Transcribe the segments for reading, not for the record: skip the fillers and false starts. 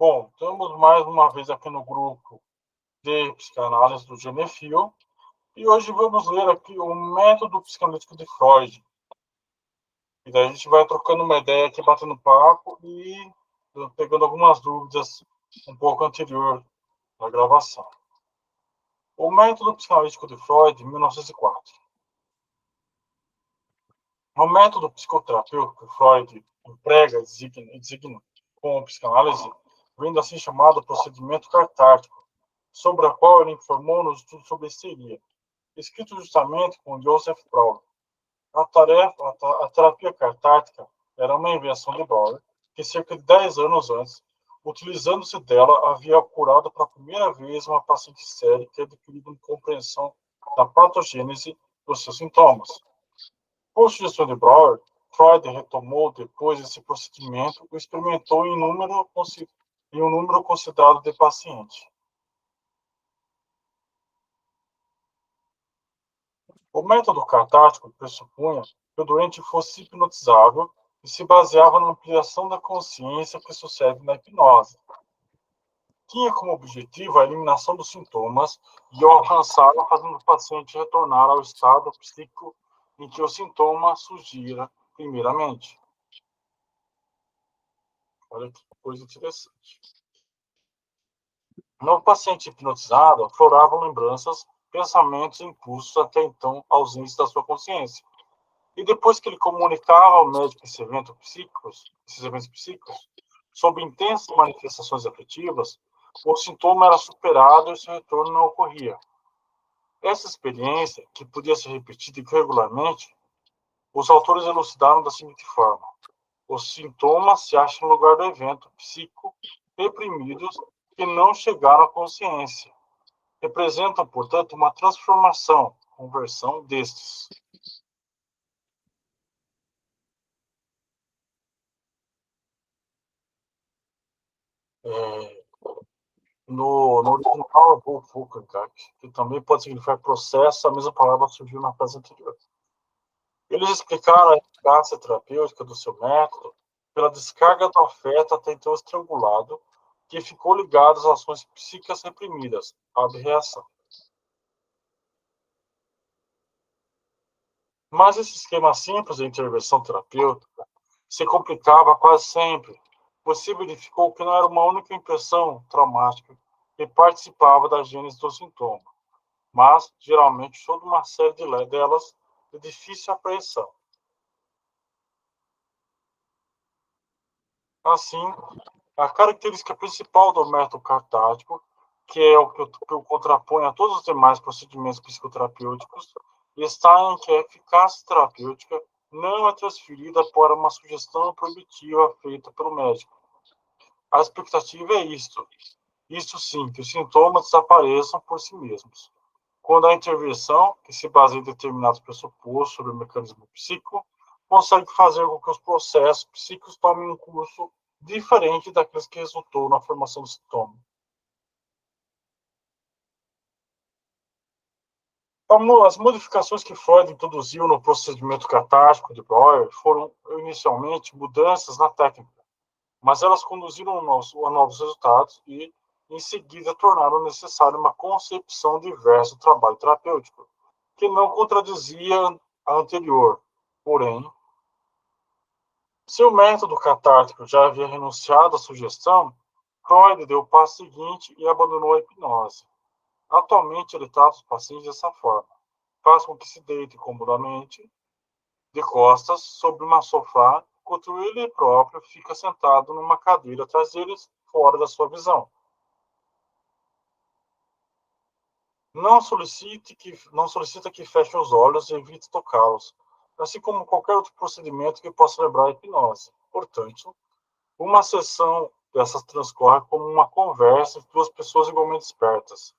Bom, estamos mais uma vez aqui no grupo de psicanálise do Genefil e hoje vamos ler aqui o método psicanalítico de Freud. E daí a gente vai trocando uma ideia aqui, batendo papo e pegando algumas dúvidas um pouco anterior da gravação. O método psicanalítico de Freud, 1904. O método psicoterapêutico que Freud emprega e designa como psicanálise vem assim chamado procedimento catártico, sobre a qual ele informou no estudo sobre histeria, escrito justamente com Joseph Brauer. A terapia catártica era uma invenção de Brauer, que cerca de 10 anos antes, utilizando-se dela, havia curado pela primeira vez uma paciente séria que adquiriu uma compreensão da patogênese dos seus sintomas. Por sugestão de Brauer, Freud retomou depois esse procedimento e experimentou em um número considerado de pacientes. O método catártico pressupunha que o doente fosse hipnotizável e se baseava na ampliação da consciência que sucede na hipnose. Tinha como objetivo a eliminação dos sintomas e o alcançá-la fazendo o paciente retornar ao estado psíquico em que o sintoma surgira primeiramente. Olha que coisa interessante. No paciente hipnotizado, afloravam lembranças, pensamentos e impulsos até então ausentes da sua consciência. E depois que ele comunicava ao médico esses eventos psíquicos, sob intensas manifestações afetivas, o sintoma era superado e seu retorno não ocorria. Essa experiência, que podia ser repetida regularmente, os autores elucidaram da seguinte forma: os sintomas se acham no lugar do evento psíquico reprimidos que não chegaram à consciência. Representam, portanto, uma transformação, conversão destes. No original é Wolfgang, que também pode significar processo, a mesma palavra surgiu na frase anterior. Eles explicaram a eficácia terapêutica do seu método pela descarga do afeto até então estrangulado, que ficou ligado às ações psíquicas reprimidas, abre reação. Mas esse esquema simples de intervenção terapêutica se complicava quase sempre, pois se verificou que não era uma única impressão traumática que participava da gênese do sintoma, mas geralmente toda uma série delas de difícil apreensão. Assim, a característica principal do método catártico, que é o que o contrapõe a todos os demais procedimentos psicoterapêuticos, está em que a eficácia terapêutica não é transferida para uma sugestão proibitiva feita pelo médico. A expectativa é isto sim, que os sintomas desapareçam por si mesmos. Quando a intervenção, que se baseia em determinados pressupostos sobre o mecanismo psíquico, consegue fazer com que os processos psíquicos tomem um curso diferente daqueles que resultou na formação do sintoma. As modificações que Freud introduziu no procedimento catártico de Breuer foram, inicialmente, mudanças na técnica, mas elas conduziram a novos resultados e, em seguida, tornaram necessária uma concepção diversa do trabalho terapêutico, que não contradizia a anterior. Porém, se o método catártico já havia renunciado à sugestão, Freud deu o passo seguinte e abandonou a hipnose. Atualmente, ele trata os pacientes dessa forma. Faz com que se deite comodamente, de costas, sobre uma sofá, enquanto ele próprio fica sentado numa cadeira atrás deles, fora da sua visão. Não solicita que feche os olhos e evite tocá-los, assim como qualquer outro procedimento que possa lembrar a hipnose. Portanto, uma sessão dessas transcorre como uma conversa entre duas pessoas igualmente espertas,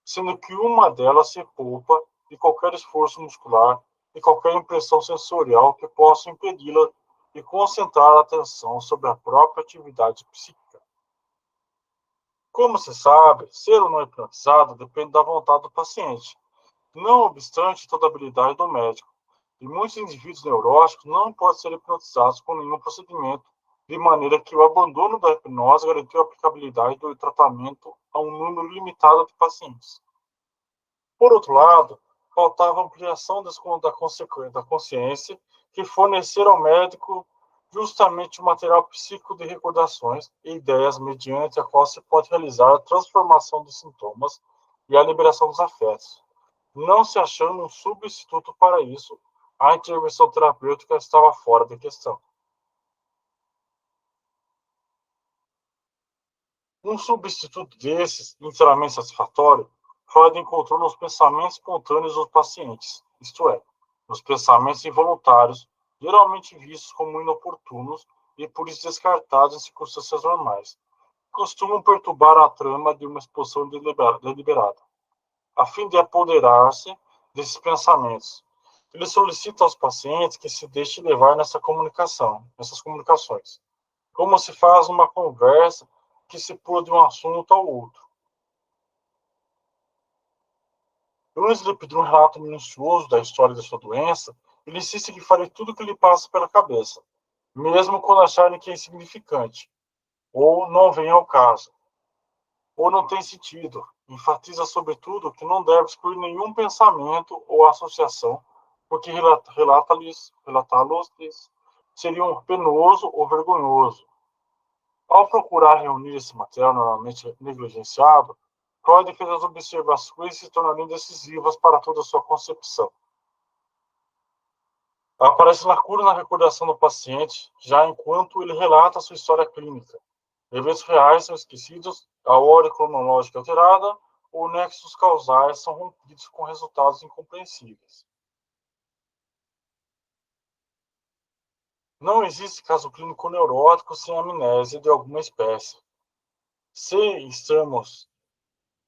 sendo que uma delas se poupa de qualquer esforço muscular e qualquer impressão sensorial que possa impedi-la de concentrar a atenção sobre a própria atividade psíquica. Como se sabe, ser ou não hipnotizado depende da vontade do paciente, não obstante toda a habilidade do médico. E muitos indivíduos neuróticos não podem ser hipnotizados com nenhum procedimento, de maneira que o abandono da hipnose garantiu a aplicabilidade do tratamento a um número limitado de pacientes. Por outro lado, faltava ampliação da consciência que fornecer ao médico justamente o material psíquico de recordações e ideias mediante a qual se pode realizar a transformação dos sintomas e a liberação dos afetos. Não se achando um substituto para isso, a intervenção terapêutica estava fora de questão. Um substituto desses, inteiramente satisfatório, Freud encontrou nos pensamentos espontâneos dos pacientes, isto é, nos pensamentos involuntários, geralmente vistos como inoportunos e por isso descartados em circunstâncias normais, costumam perturbar a trama de uma exposição deliberada, a fim de apoderar-se desses pensamentos. Ele solicita aos pacientes que se deixem levar nessas comunicações, como se faz uma conversa que se pula de um assunto ao outro. Antes de pedir um relato minucioso da história da sua doença, ele insiste que fale tudo o que lhe passa pela cabeça, mesmo quando acharem que é insignificante, ou não vem ao caso, ou não tem sentido. Enfatiza, sobretudo, que não deve excluir nenhum pensamento ou associação, porque relatá-los seria um penoso ou vergonhoso. Ao procurar reunir esse material normalmente negligenciado, Freud fez as observações se tornariam decisivas para toda a sua concepção. Aparece lacuna na recordação do paciente, já enquanto ele relata a sua história clínica. Eventos reais são esquecidos, a ordem cronológica é alterada, ou nexos causais são rompidos com resultados incompreensíveis. Não existe caso clínico neurótico sem amnésia de alguma espécie. Se estamos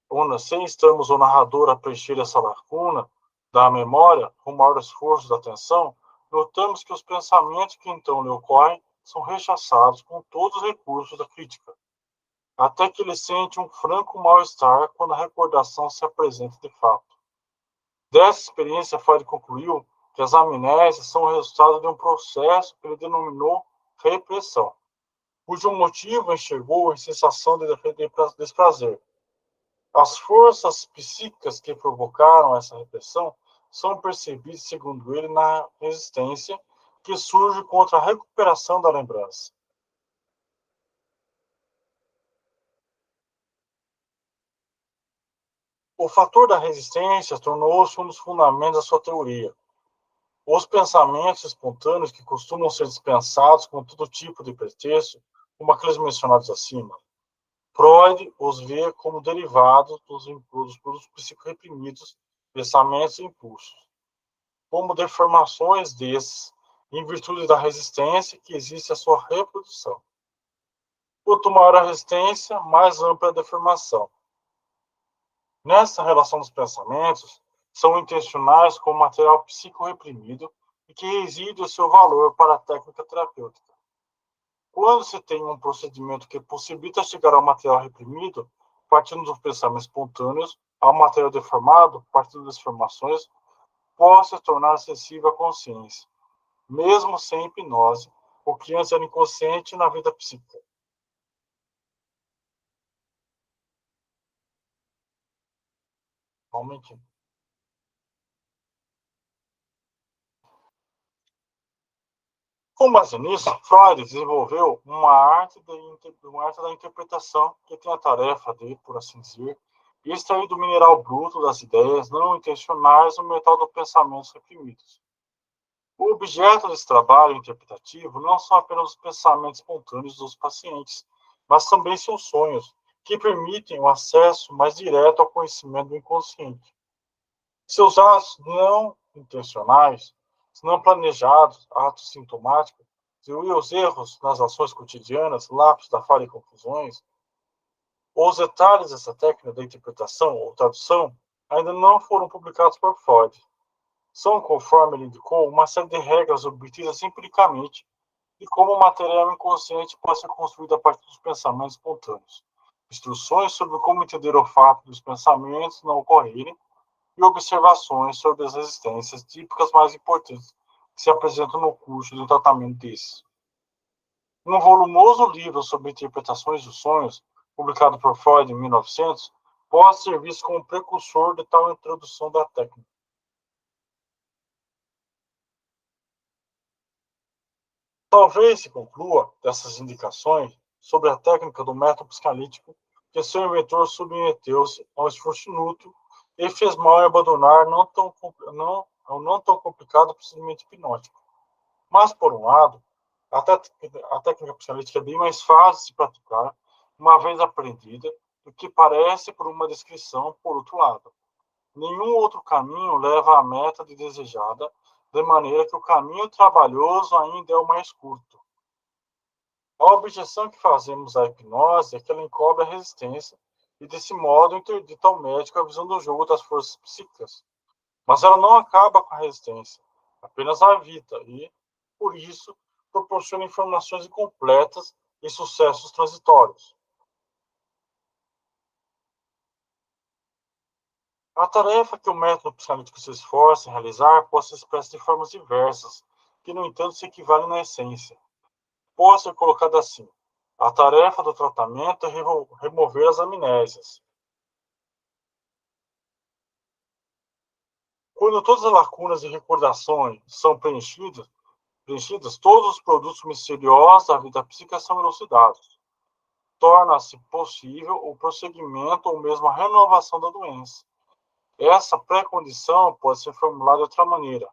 o narrador a preencher essa lacuna da memória, com o maior esforço da atenção, notamos que os pensamentos que então lhe ocorrem são rechaçados com todos os recursos da crítica, até que ele sente um franco mal-estar quando a recordação se apresenta de fato. Dessa experiência, Freud concluiu que as amnésias são o resultado de um processo que ele denominou repressão, cujo motivo enxergou em sensação de desprazer. As forças psíquicas que provocaram essa repressão são percebidas, segundo ele, na resistência que surge contra a recuperação da lembrança. O fator da resistência tornou-se um dos fundamentos da sua teoria. Os pensamentos espontâneos, que costumam ser dispensados com todo tipo de pretexto, como aqueles mencionados acima, Freud os vê como derivados dos psicorreprimidos, pensamentos e impulsos, como deformações desses, em virtude da resistência que existe à sua reprodução. Quanto maior a resistência, mais ampla a deformação. Nessa relação dos pensamentos, são intencionais como material psicorreprimido e que reside o seu valor para a técnica terapêutica. Quando se tem um procedimento que possibilita chegar ao material reprimido, partindo dos pensamentos espontâneos, ao material deformado, partindo das formações, pode se tornar acessível à consciência, mesmo sem hipnose, o que antes era inconsciente na vida psíquica. Realmente. Com base nisso, Freud desenvolveu uma arte da interpretação que tem a tarefa de, por assim dizer, extrair do mineral bruto das ideias não intencionais o metal dos pensamentos reprimidos. O objeto desse trabalho interpretativo não são apenas os pensamentos espontâneos dos pacientes, mas também seus sonhos, que permitem o acesso mais direto ao conhecimento do inconsciente. Seus atos não intencionais, não planejados, atos sintomáticos, e os erros nas ações cotidianas, lápis da falha e confusões, os detalhes dessa técnica da interpretação ou tradução ainda não foram publicados por Freud. São, conforme ele indicou, uma série de regras obtidas empiricamente de como o material inconsciente pode ser construído a partir dos pensamentos espontâneos. Instruções sobre como entender o fato dos pensamentos não ocorrerem e observações sobre as resistências típicas mais importantes que se apresentam no curso do tratamento desses. Um volumoso livro sobre interpretações dos sonhos, publicado por Freud em 1900, pode ser visto como precursor de tal introdução da técnica. Talvez se conclua dessas indicações sobre a técnica do método psicanalítico que seu inventor submeteu-se a um esforço inútil e fez mal em abandonar não tão complicado procedimento hipnótico. Mas, por um lado, a técnica psicanalítica é bem mais fácil de se praticar, uma vez aprendida, do que parece por uma descrição, por outro lado. Nenhum outro caminho leva à meta desejada, de maneira que o caminho trabalhoso ainda é o mais curto. A objeção que fazemos à hipnose é que ela encobre a resistência e, desse modo, interdita ao médico a visão do jogo das forças psíquicas. Mas ela não acaba com a resistência, apenas a evita e, por isso, proporciona informações incompletas e sucessos transitórios. A tarefa que o método psicanalítico se esforça em realizar pode ser expressa de formas diversas, que, no entanto, se equivalem na essência. Pode ser colocada assim: a tarefa do tratamento é remover as amnésias. Quando todas as lacunas de recordações são preenchidas, todos os produtos misteriosos da vida psíquica são elucidados. Torna-se possível o prosseguimento ou mesmo a renovação da doença. Essa pré-condição pode ser formulada de outra maneira.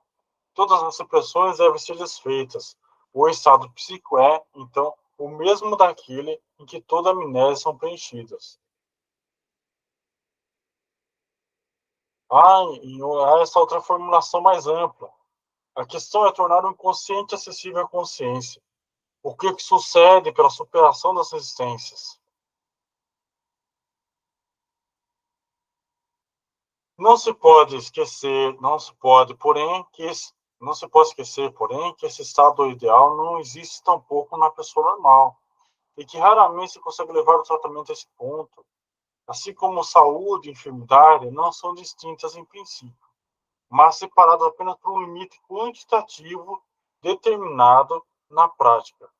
Todas as repressões devem ser desfeitas. O estado psíquico é, então, o mesmo daquele em que todas as amnésias são preenchidas. Há essa outra formulação mais ampla. A questão é tornar o inconsciente acessível à consciência. O que sucede pela superação das resistências? Não se pode esquecer, não se pode esquecer, porém, que esse estado ideal não existe tampouco na pessoa normal, e que raramente se consegue levar o tratamento a esse ponto, assim como saúde e enfermidade não são distintas em princípio, mas separadas apenas por um limite quantitativo determinado na prática.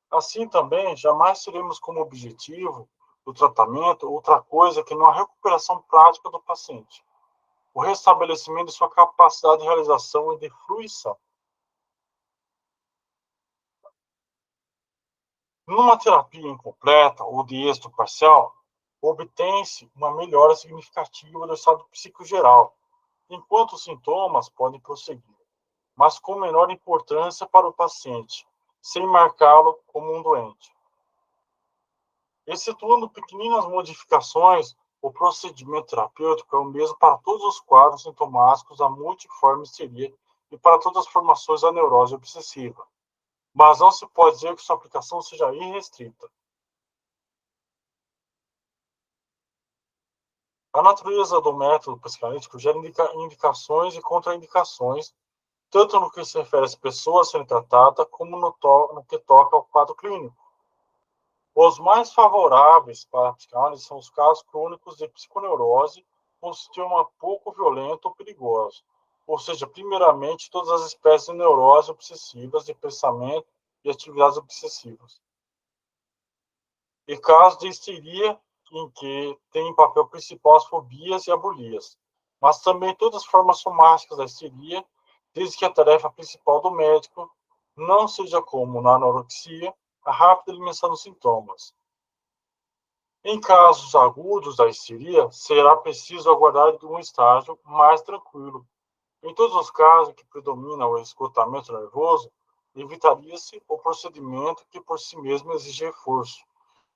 Assim também, jamais teremos como objetivo do tratamento outra coisa que não a recuperação prática do paciente, o restabelecimento de sua capacidade de realização e de fruição. Numa terapia incompleta ou de êxito parcial, obtém-se uma melhora significativa do estado psíquico geral, enquanto os sintomas podem prosseguir, mas com menor importância para o paciente, sem marcá-lo como um doente. Excetuando pequenas modificações, o procedimento terapêutico é o mesmo para todos os quadros sintomáticos da multiforme histeria e para todas as formações da neurose obsessiva, mas não se pode dizer que sua aplicação seja irrestrita. A natureza do método psicanalítico gera indicações e contraindicações, tanto no que se refere às pessoas a serem tratadas, como no que toca ao quadro clínico. Os mais favoráveis para a psicanálise são os casos crônicos de psiconeurose com sistema pouco violento ou perigoso, ou seja, primeiramente, todas as espécies de neurose obsessivas, de pensamento e atividades obsessivas. E casos de histeria, em que tem em papel principal as fobias e abolias, mas também todas as formas somáticas da histeria, desde que a tarefa principal do médico não seja, como na anorexia, a rápida eliminação dos sintomas. Em casos agudos da histeria, será preciso aguardar um estágio mais tranquilo. Em todos os casos que predomina o esgotamento nervoso, evitaria-se o procedimento que por si mesmo exige reforço.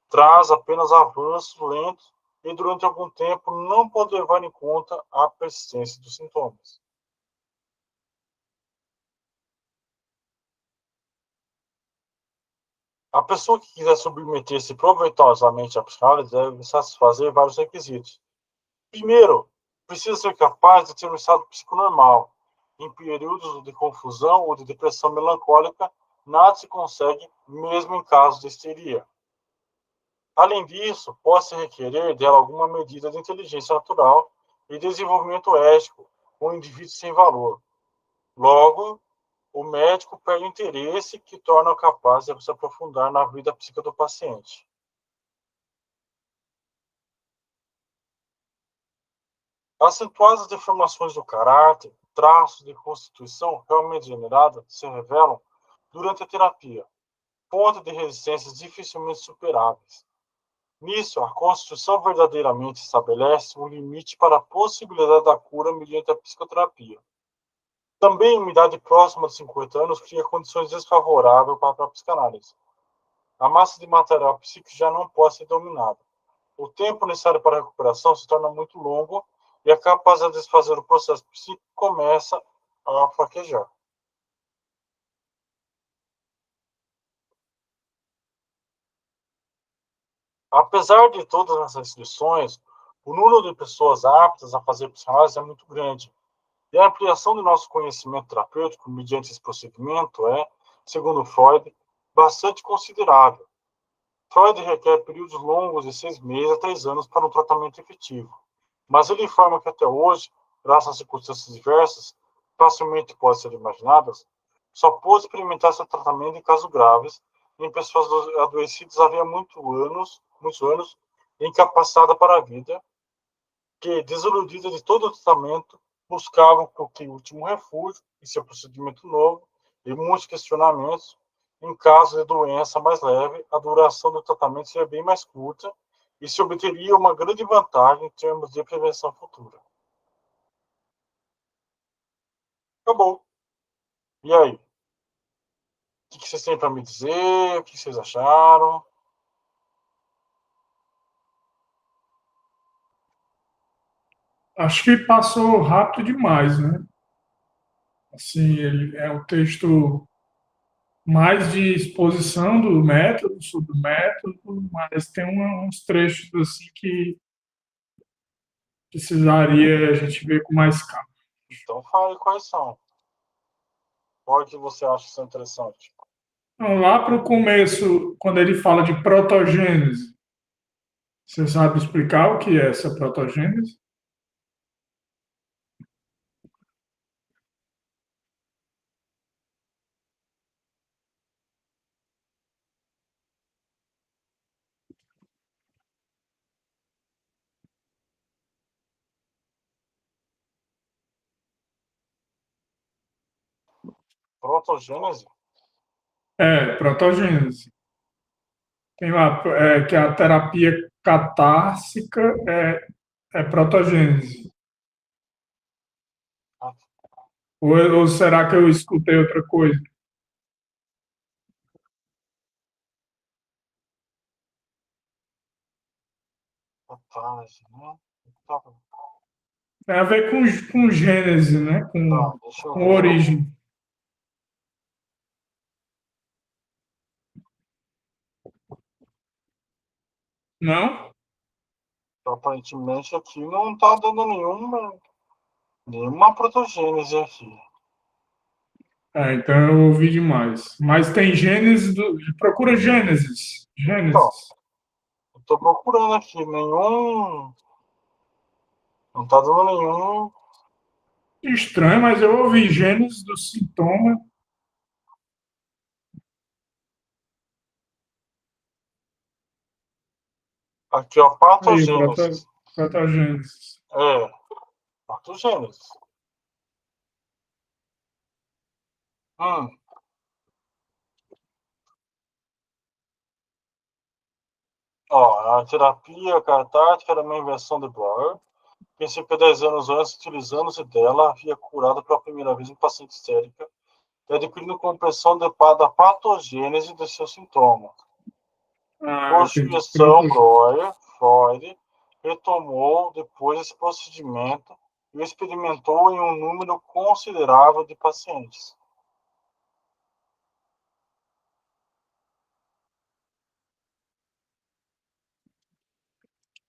Traz apenas avanços lentos e durante algum tempo não pode levar em conta a persistência dos sintomas. A pessoa que quiser submeter-se proveitosamente à psicanálise deve satisfazer vários requisitos. Primeiro, precisa ser capaz de ter um estado psiconormal. Em períodos de confusão ou de depressão melancólica, nada se consegue, mesmo em casos de histeria. Além disso, pode-se requerer dela alguma medida de inteligência natural e desenvolvimento ético, um indivíduo sem valor. Logo, o médico perde o interesse que torna capaz de se aprofundar na vida psíquica do paciente. Acentuadas deformações do caráter, traços de constituição realmente generados se revelam durante a terapia, fonte de resistências dificilmente superáveis. Nisso, a Constituição verdadeiramente estabelece um limite para a possibilidade da cura mediante a psicoterapia. Também, uma idade próxima de 50 anos cria condições desfavoráveis para a psicanálise. A massa de material psíquico já não pode ser dominada. O tempo necessário para a recuperação se torna muito longo e a capacidade de desfazer o processo psíquico começa a fraquejar. Apesar de todas as restrições, o número de pessoas aptas a fazer psicanálise é muito grande. E a ampliação do nosso conhecimento terapêutico mediante esse procedimento é, segundo Freud, bastante considerável. Freud requer períodos longos de 6 meses a 3 anos para um tratamento efetivo. Mas ele informa que até hoje, graças a circunstâncias diversas, facilmente podem ser imaginadas, só pôde experimentar esse tratamento em casos graves, em pessoas adoecidas havia muitos anos, incapacitadas para a vida, que, desiludidas de todo o tratamento, buscavam qualquer último refúgio em seu procedimento novo e muitos questionamentos. Em caso de doença mais leve, a duração do tratamento seria bem mais curta e se obteria uma grande vantagem em termos de prevenção futura. Acabou. E aí? O que vocês têm para me dizer? O que vocês acharam? Acho que passou rápido demais, né? Assim, ele é um texto mais de exposição do método, sobre o método, mas tem uns trechos assim que precisaria a gente ver com mais calma. Então fale quais são. Qual que você acha que são interessantes? Então, lá para o começo, quando ele fala de protogênese, você sabe explicar o que é essa protogênese? Protogênese? Protogênese. Tem lá que a terapia catársica é protogênese. Ou será que eu escutei outra coisa? Catarse, né? Tá, Tem a ver com gênese, né? deixa eu Com ver. origem. Não? Aparentemente aqui não está dando nenhuma protogênese aqui. Então eu ouvi demais. Mas tem Gênesis procura Gênesis. Então, Gênesis. eu estou procurando aqui, nenhum. Não está dando nenhum. Estranho, mas eu ouvi Gênesis do sintoma. Aqui, ó, Aí, patogênese. protogênesis. É, patogênese. Hum, ó, a terapia catártica era uma invenção de Breuer, que cerca de 10 anos antes, utilizando-se dela, havia curado pela primeira vez um paciente histérica e adquirindo compreensão da patogênese de seus sintomas. Por Entendi. sugestão Freud retomou depois esse procedimento e o experimentou em um número considerável de pacientes.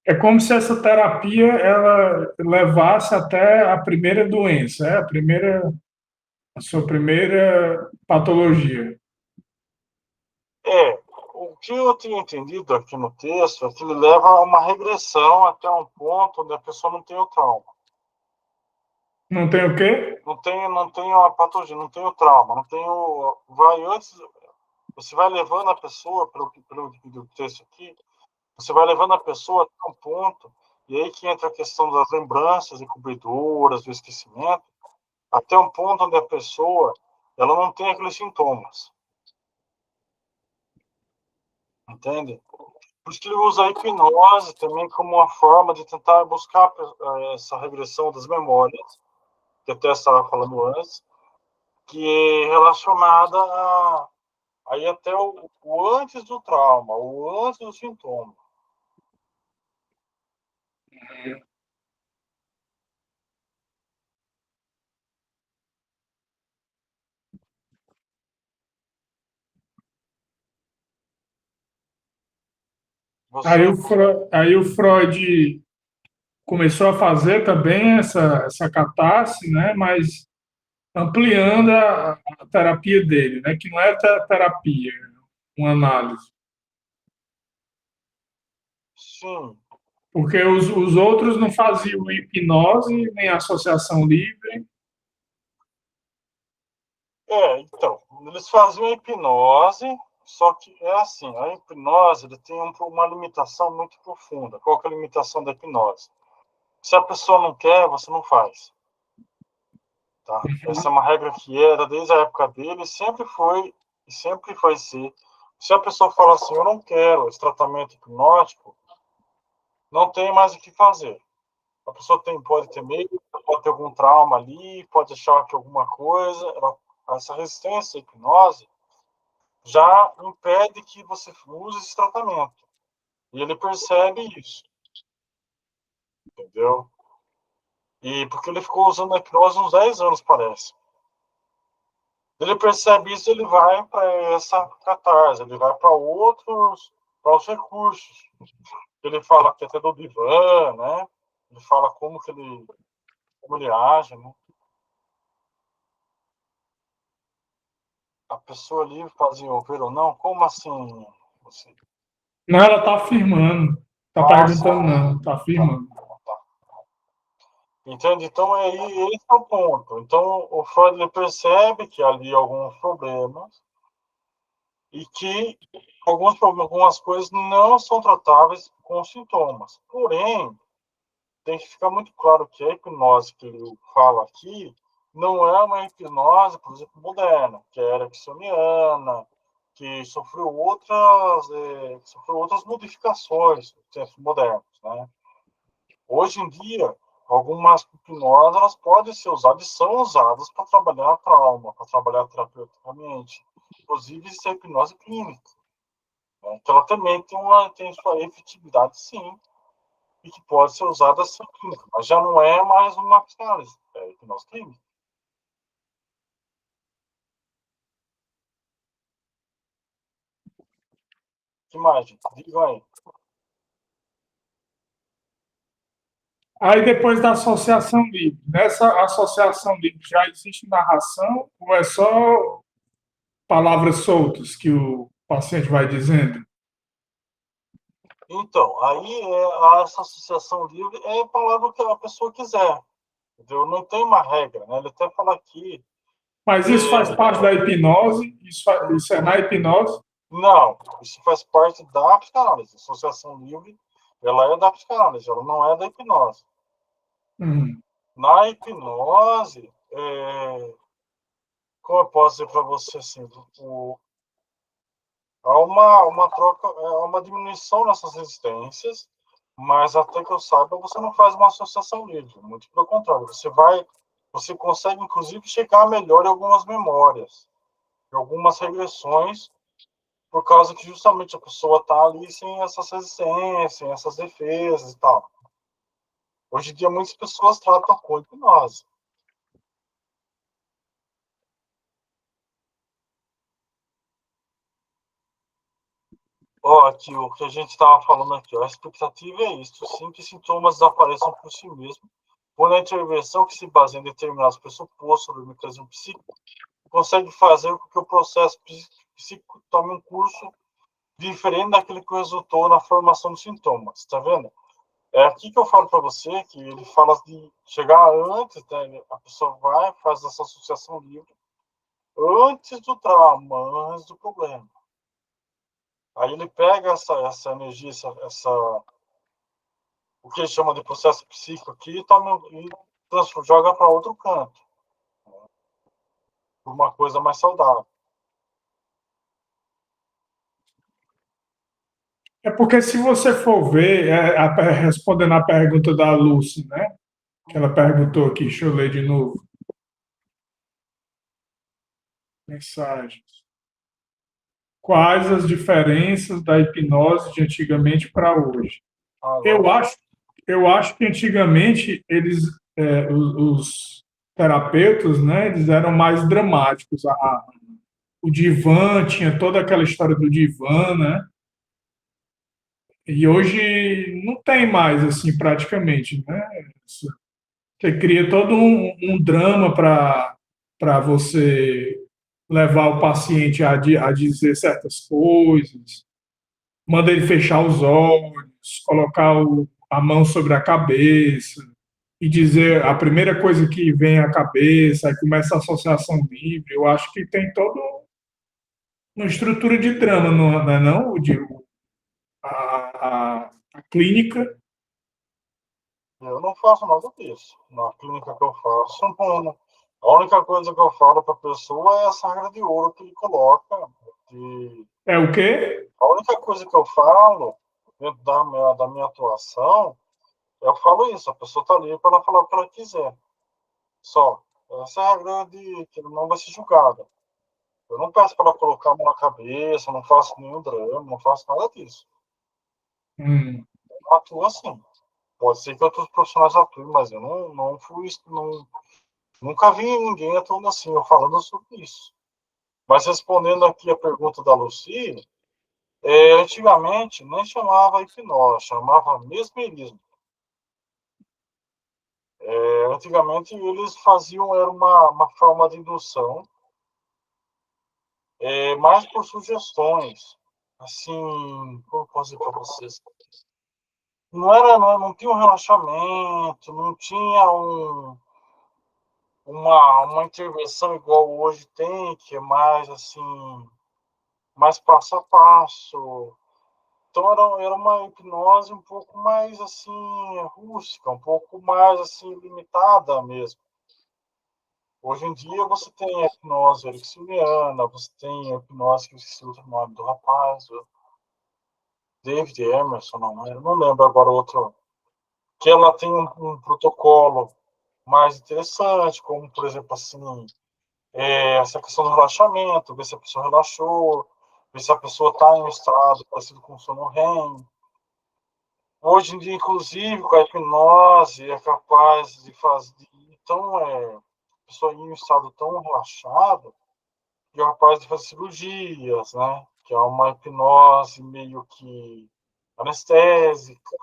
É como se essa terapia ela levasse até a primeira doença, a sua primeira patologia. O que eu tinha entendido aqui no texto é que ele leva a uma regressão até um ponto onde a pessoa não tem o trauma. Não tem o quê? Não tem a patologia, não tem o trauma, não tem o. Vai antes. Você vai levando a pessoa, pelo texto aqui, você vai levando a pessoa até um ponto, e aí que entra a questão das lembranças encobridoras, do esquecimento, até um ponto onde a pessoa ela não tem aqueles sintomas. Entende? Por isso que ele usa a hipnose também como uma forma de tentar buscar essa regressão das memórias, que até estava falando antes, que é relacionada aí até o antes do trauma, o antes do sintoma. Você, Aí o Freud começou a fazer também essa catarse, né? Mas ampliando a terapia dele, né? Que não é terapia, é uma análise. sim, Porque os outros não faziam hipnose, nem associação livre. então, eles faziam a hipnose, só que é assim, a hipnose ele tem uma limitação muito profunda. Qual que é a limitação da hipnose? Se a pessoa não quer, você não faz. Tá? Essa é uma regra que era desde a época dele, e sempre vai ser. Se a pessoa fala assim, eu não quero esse tratamento hipnótico, não tem mais o que fazer. A pessoa pode ter medo, pode ter algum trauma ali, pode achar que alguma coisa, essa resistência à hipnose já impede que você use esse tratamento. E ele percebe isso, entendeu? E porque ele ficou usando a hipnose uns 10 anos, parece. Ele percebe isso, ele vai para essa catarse, ele vai para os recursos. Ele fala que até do divã, né? Ele fala como ele age, né? A pessoa livre para desenvolver ou não? Como assim? Você... Não, ela está afirmando. Está Ah, sim. perguntando, não. Está afirmando. Tá. Entende? Então, esse é o ponto. Então, o Freud ele percebe que ali há alguns problemas e que algumas coisas não são tratáveis com sintomas. Porém, tem que ficar muito claro que a hipnose que ele fala aqui não é uma hipnose, por exemplo, moderna, que é ericksoniana, que sofreu outras modificações nos tempos modernos, né? Hoje em dia, algumas hipnoses elas podem ser usadas e são usadas para trabalhar trauma, para trabalhar terapeuticamente, inclusive isso é hipnose clínica, né? Que ela também tem sua efetividade, sim, e que pode ser usada assim, mas já não é mais uma psicanálise, é hipnose clínica. Que mais, gente? Digam aí. Aí depois da associação livre. Nessa associação livre já existe narração ou é só palavras soltas que o paciente vai dizendo? Então, aí essa associação livre é a palavra que a pessoa quiser, entendeu? Não tem uma regra, né? Ele até fala aqui, Mas isso faz parte da hipnose? Isso é na hipnose? não, isso faz parte da psicanálise. Associação livre, ela é da psicanálise, ela não é da hipnose. Hum. Na hipnose, como eu posso dizer para você assim, há uma troca, há uma diminuição nessas resistências, mas até que eu saiba, você não faz uma associação livre, muito pelo contrário, você consegue inclusive chegar melhor em algumas memórias, em algumas regressões, por causa que justamente a pessoa está ali sem essas resistências, sem essas defesas e tal. Hoje em dia, muitas pessoas tratam com hipnose. Ó, aqui, o que a gente estava falando aqui, ó, a expectativa é isso, sim, que sintomas desapareçam por si mesmos, quando a intervenção que se baseia em determinados pressupostos sobre o mecanismo psíquico consegue fazer com que o processo psíquico tome um curso diferente daquele que resultou na formação dos sintomas, tá vendo? É aqui que eu falo para você que ele fala de chegar antes, né? A pessoa vai, faz essa associação livre antes do trauma, antes do problema. Aí ele pega essa energia, o que ele chama de processo psíquico aqui e joga para outro canto, por uma coisa mais saudável. É porque se você for ver, respondendo a pergunta da Lucy, né? Que ela perguntou aqui, deixa eu ler de novo. Mensagens. Quais as diferenças da hipnose de antigamente para hoje? Eu Agora, acho, eu acho que antigamente os terapeutas, né, eles eram mais dramáticos. O divã tinha toda aquela história do divã, né? E hoje não tem mais assim praticamente, né? Você cria todo um drama para você levar o paciente a dizer certas coisas, manda ele fechar os olhos, colocar a mão sobre a cabeça e dizer a primeira coisa que vem à cabeça, aí começa a associação livre. Eu acho que tem toda uma estrutura de drama, não é não? A clínica. eu não faço nada disso. Na clínica que eu faço, não. A única coisa que eu falo para a pessoa é essa regra de ouro que ele coloca. É o quê? A única coisa que eu falo dentro da minha atuação, eu falo isso. A pessoa está ali para ela falar o que ela quiser. Só. Essa é a regra de que ele não vai ser julgada. Eu não peço para ela colocar a mão na cabeça, não faço nenhum drama, não faço nada disso. Hum, Eu atuo assim. Pode ser que outros profissionais atuem, mas eu não fui, nunca vi ninguém atuando assim, eu falando sobre isso. Mas respondendo aqui a pergunta da Lucy, antigamente nem chamava hipnose, chamava mesmerismo. Antigamente eles faziam, era uma forma de indução, mais por sugestões. Assim, como eu posso dizer para vocês? Não tinha um relaxamento, não tinha uma intervenção igual hoje tem, que é mais assim, mais passo a passo. Então era uma hipnose um pouco mais assim rústica, um pouco mais assim limitada mesmo. Hoje em dia você tem a hipnose ericksoniana, você tem a hipnose que eu esqueci o nome do rapaz, o David Emerson, não lembro agora o outro, que ela tem um protocolo mais interessante, como por exemplo assim, essa questão do relaxamento, ver se a pessoa relaxou, ver se a pessoa está em um estado parecido com sono REM. Hoje em dia, inclusive, com a hipnose, é capaz de fazer. Então, a pessoa em um estado tão relaxado, que é capaz de fazer cirurgias, né? Que é uma hipnose meio que anestésica,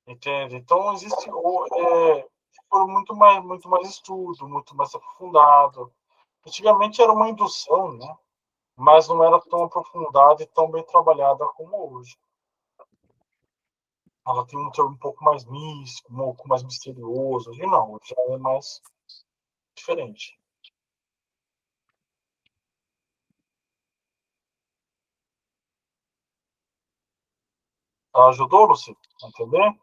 entende? Então, existe por muito mais estudo, muito mais aprofundado. Antigamente era uma indução, né? Mas não era tão aprofundada e tão bem trabalhada como hoje. Ela tem um termo um pouco mais místico, um pouco mais misterioso. Hoje não, hoje já é mais diferente. Ela ajudou, Lucy? A entender?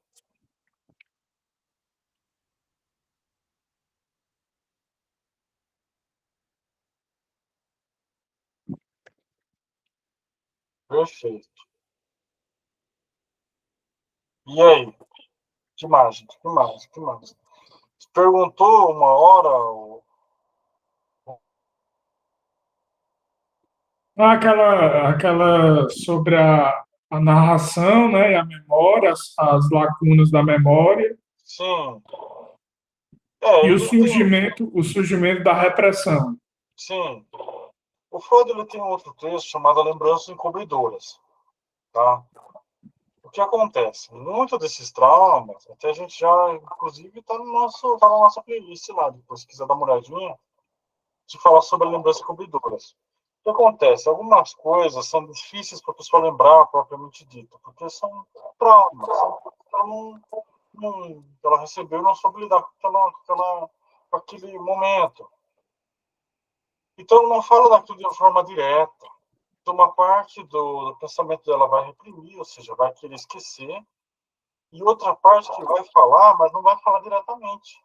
Perfeito. E aí? Que mais, gente? Que mais? Que mais? Você perguntou uma hora. aquela sobre a narração, né, e a memória, as lacunas da memória Sim. e Ele tem. o surgimento da repressão. Sim. O Freud ele tem um outro texto chamado Lembranças Encobridoras. Tá? O que acontece? Muito desses traumas, até a gente já, inclusive, está tá na nossa playlist lá, depois se quiser dar uma olhadinha, de falar sobre lembranças encobridoras. O que acontece? Algumas coisas são difíceis para a pessoa lembrar propriamente dito, porque são traumas, ela recebeu e não soube lidar com aquele momento. Então, não fala daquilo de uma forma direta. Então, uma parte do pensamento dela vai reprimir, ou seja, vai querer esquecer, e outra parte que vai falar, mas não vai falar diretamente.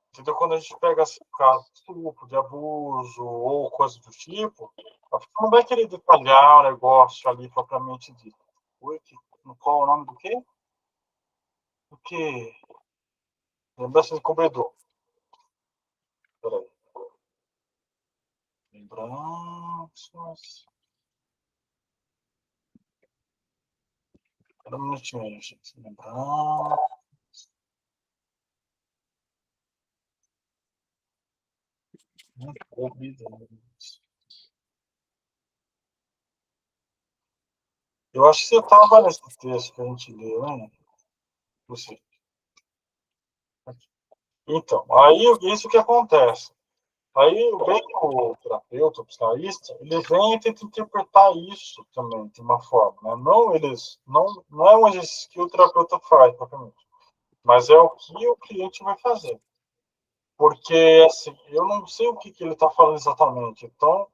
Entendeu? Quando a gente pega esse caso de estupro, de abuso ou coisa do tipo, a pessoa não vai querer detalhar o negócio ali propriamente dito. Qual é o nome do quê? Do que? Lembrança de cobrador. Peraí. Lembranças. Espera um minutinho aí, gente. Lembranças. Eu acho que você estava nesse texto que a gente leu, né? Você. Então, aí isso que acontece. Aí vem o terapeuta, o psicanalista, ele vem e tenta interpretar isso também de uma forma, né? Não é um exercício que o terapeuta faz, propriamente, mas é o que o cliente vai fazer. Porque, assim, eu não sei o que ele está falando exatamente. Então,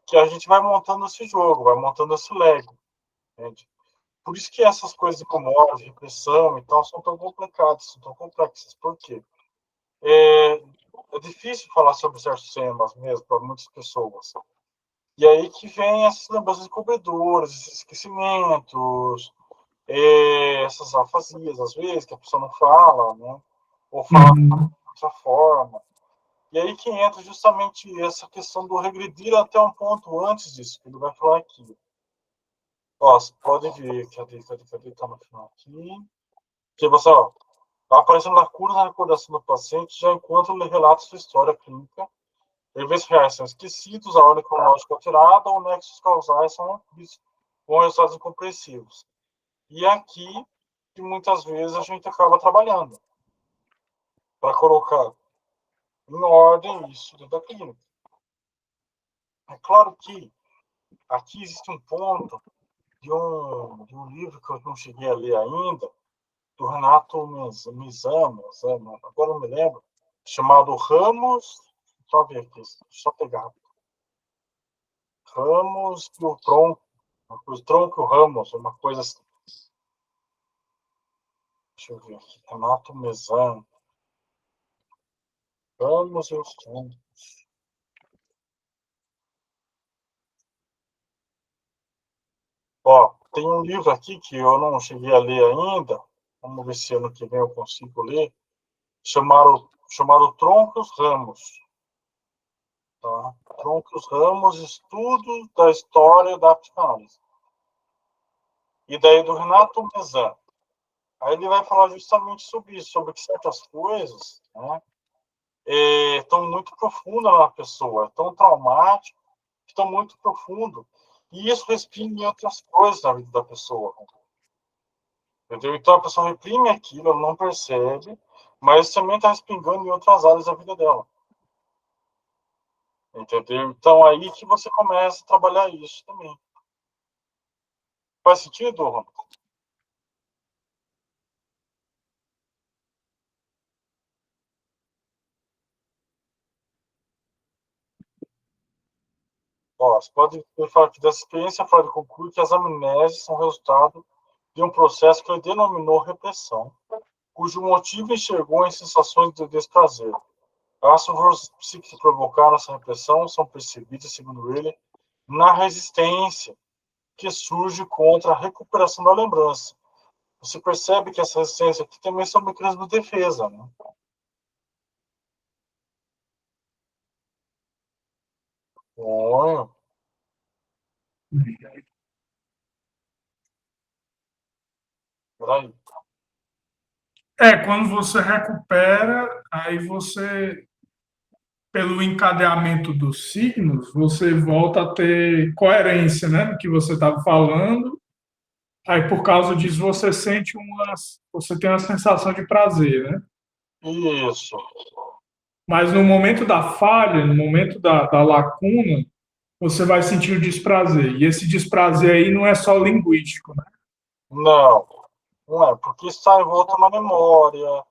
que a gente vai montando esse jogo, vai montando esse Lego. Entende? Por isso que essas coisas de memória, de repressão e tal, são tão complicadas, são tão complexas. Por quê? É difícil falar sobre certos temas mesmo para muitas pessoas. E aí que vem essas lembranças de cobradores, esses esquecimentos, essas afasias, às vezes, que a pessoa não fala, né? Ou fala de outra forma. E aí que entra justamente essa questão do regredir até um ponto antes disso, que ele vai falar aqui. Ó, você pode ver, cadê, tá no final aqui. Que você, ó, aparecendo lacunas na recordação do paciente, já enquanto ele relata sua história clínica, eventos reais são esquecidos, a ordem cronológica alterada, ou nexos causais são com resultados incompreensíveis. E é aqui que muitas vezes a gente acaba trabalhando para colocar em ordem isso dentro da clínica. É claro que aqui existe um ponto de um livro que eu não cheguei a ler ainda, do Renato Mizano, agora não me lembro, chamado Ramos, só ver aqui, só pegar. Ramos e o tronco e o Ramos, uma coisa assim. Deixa eu ver aqui, Renato Mizano. Ramos e os troncos. Ó, tem um livro aqui que eu não cheguei a ler ainda, vamos ver se ano que vem eu consigo ler, chamado Troncos Ramos. Tá? Troncos Ramos, estudo da história da psicanálise. E daí do Renato Mezan. Aí ele vai falar justamente sobre isso, sobre que certas coisas, né, estão muito profundas na pessoa, tão traumáticas, estão muito profundo. E isso respinga em outras coisas na vida da pessoa. Entendeu? Então a pessoa reprime aquilo, ela não percebe, mas também está respingando em outras áreas da vida dela. Entendeu? Então aí que você começa a trabalhar isso também. Faz sentido, Ron? Ó, você pode falar que dessa experiência, Freud conclui que as amnésias são resultado de um processo que ele denominou repressão, cujo motivo enxergou em sensações de desprazer. As forças psíquicas que provocaram essa repressão são percebidas, segundo ele, na resistência que surge contra a recuperação da lembrança. Você percebe que essa resistência aqui também são mecanismos de defesa, né? Olha. Peraí. Quando você recupera, aí você, pelo encadeamento dos signos, você volta a ter coerência, né, no que você estava falando. Aí, por causa disso, você tem uma sensação de prazer, né? Isso. Mas no momento da falha, no momento da lacuna, você vai sentir o desprazer. E esse desprazer aí não é só linguístico, né? Não. Não é, porque isso está envolto na memória,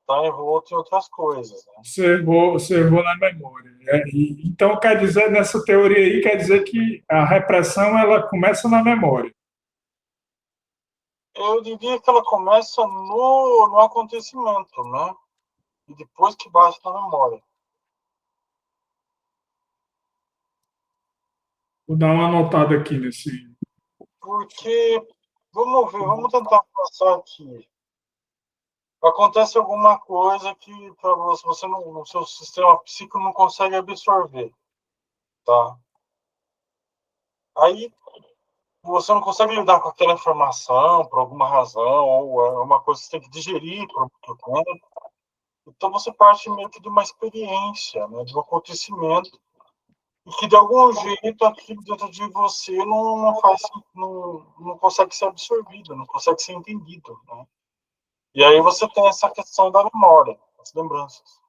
está envolto em outras coisas. Né? Você errou na memória. Então, quer dizer, nessa teoria aí, quer dizer que a repressão ela começa na memória. Eu diria que ela começa no acontecimento, né? E depois que bate na memória. Vou dar uma anotada aqui nesse. Porque, vamos ver, vamos tentar passar aqui. Acontece alguma coisa que para você não, no seu sistema psíquico não consegue absorver, tá? Aí você não consegue lidar com aquela informação por alguma razão, ou é uma coisa que você tem que digerir por muito tempo. Então você parte meio que de uma experiência, né, de um acontecimento, e que de algum jeito aquilo dentro de você não consegue ser absorvido, não consegue ser entendido. Né? E aí você tem essa questão da memória, das lembranças.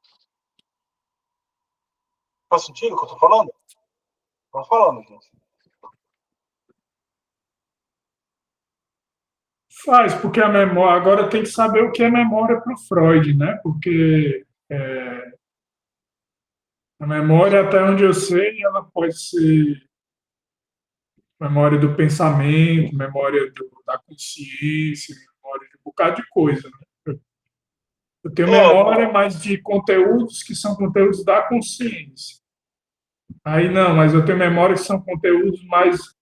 Faz sentido o que eu estou falando? Estou falando, gente. Faz, porque a memória. Agora tem que saber o que é memória para o Freud, né? Porque a memória, até onde eu sei, ela pode ser memória do pensamento, memória da consciência, memória de um bocado de coisa. Né? Eu tenho memória, mas de conteúdos que são conteúdos da consciência. Aí não, mas eu tenho memória que são conteúdos mais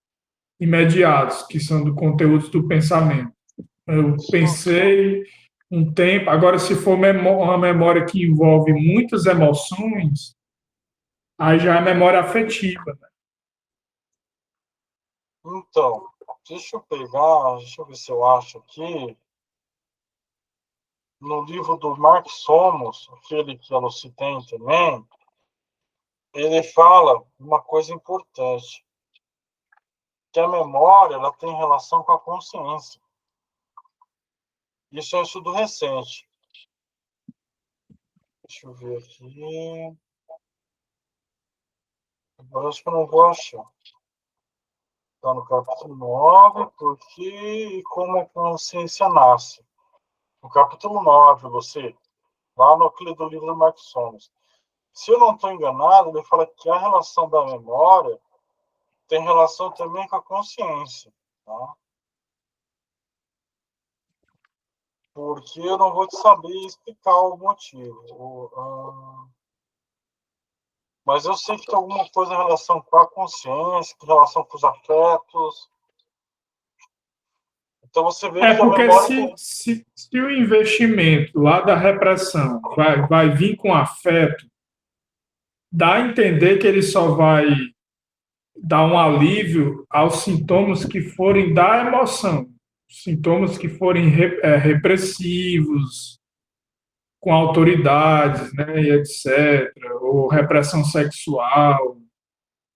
imediatos, que são do conteúdos do pensamento. Eu pensei um tempo, agora se for uma memória que envolve muitas emoções, aí já é memória afetiva. Né? Então, deixa eu ver se eu acho aqui. No livro do Mark Somos, aquele que eu citei também, ele fala uma coisa importante, que a memória ela tem relação com a consciência. Isso é um estudo recente. Deixa eu ver aqui. Agora acho que eu não vou achar. Está no capítulo 9, porque e como a consciência nasce. No capítulo 9, você, lá no do livro do Mark Somos. Se eu não estou enganado, ele fala que a relação da memória tem relação também com a consciência. Tá? Porque eu não vou te saber explicar o motivo. Mas eu sei que tem alguma coisa em relação com a consciência, em relação com os afetos. Então você vê que a Porque memória tem. se o investimento lá da repressão vai vir com afeto, dá a entender que ele só vai dar um alívio aos sintomas que forem da emoção, sintomas que forem repressivos, com autoridades, né, e etc., ou repressão sexual,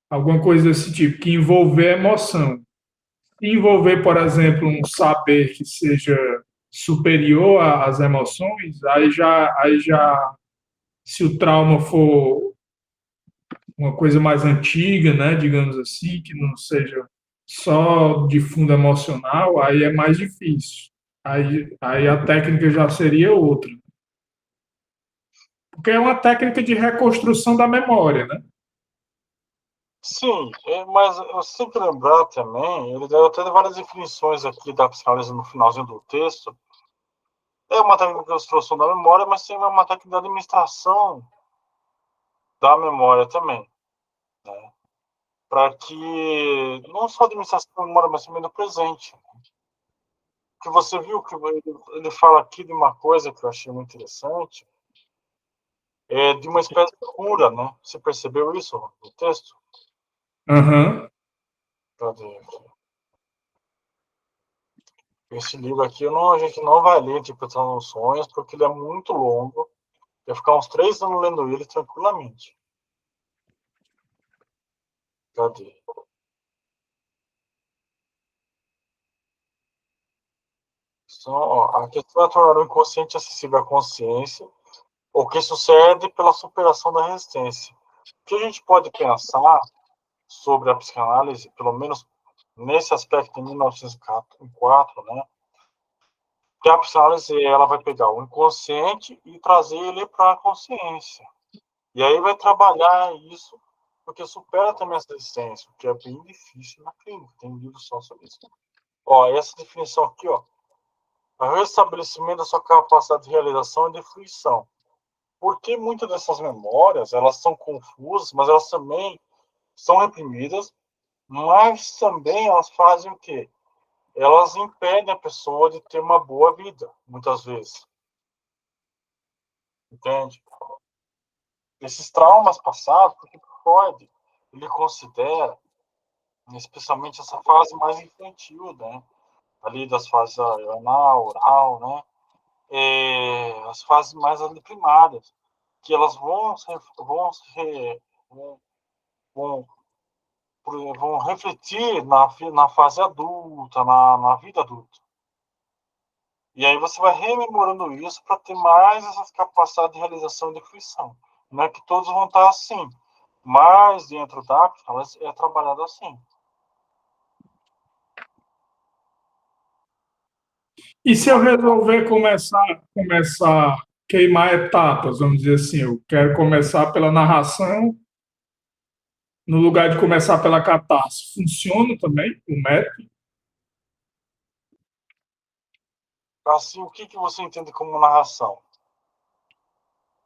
alguma coisa desse tipo, que envolver emoção. Envolver, por exemplo, um saber que seja superior às emoções, aí já, se o trauma for uma coisa mais antiga, né, digamos assim, que não seja só de fundo emocional, aí é mais difícil. Aí a técnica já seria outra. Porque é uma técnica de reconstrução da memória, né? Sim, mas você tem que lembrar também, ele deu até várias definições aqui da psicanálise no finalzinho do texto. É uma técnica de reconstrução da memória, mas tem uma técnica de administração da memória também. Né? Para que, não só a administração da memória, mas também do presente. Que você viu que ele fala aqui de uma coisa que eu achei muito interessante, de uma espécie de cura, né? Você percebeu isso no texto? Aham. Cadê aqui? Esse livro aqui a gente não vai ler Interpretando os Sonhos, porque ele é muito longo. Eu ia ficar uns 3 anos lendo ele tranquilamente. Cadê? Então, a questão é tornar o inconsciente acessível à consciência, o que sucede pela superação da resistência. O que a gente pode pensar sobre a psicanálise, pelo menos nesse aspecto em 1904, né? que a psicanálise ela vai pegar o inconsciente e trazer ele para a consciência. E aí vai trabalhar isso, porque supera também essa resistência, que é bem difícil na clínica. Tem um livro só sobre isso. Ó, essa definição aqui, ó. O restabelecimento da sua capacidade de realização e de fruição. Porque muitas dessas memórias, elas são confusas, mas elas também são reprimidas, mas também elas fazem o quê? Elas impedem a pessoa de ter uma boa vida, muitas vezes. Entende? Esses traumas passados, porque Freud, ele considera, especialmente essa fase mais infantil, né? Ali das fases anal, oral, né? As fases mais ali primárias, que elas vão, vão refletir na fase adulta, na vida adulta. E aí você vai rememorando isso para ter mais essas capacidades de realização e de fruição. Não é que todos vão estar assim, mas dentro da é trabalhado assim. E se eu resolver começar a queimar etapas, vamos dizer assim, eu quero começar pela narração, no lugar de começar pela catarse, funciona também o método? Assim, o que você entende como narração?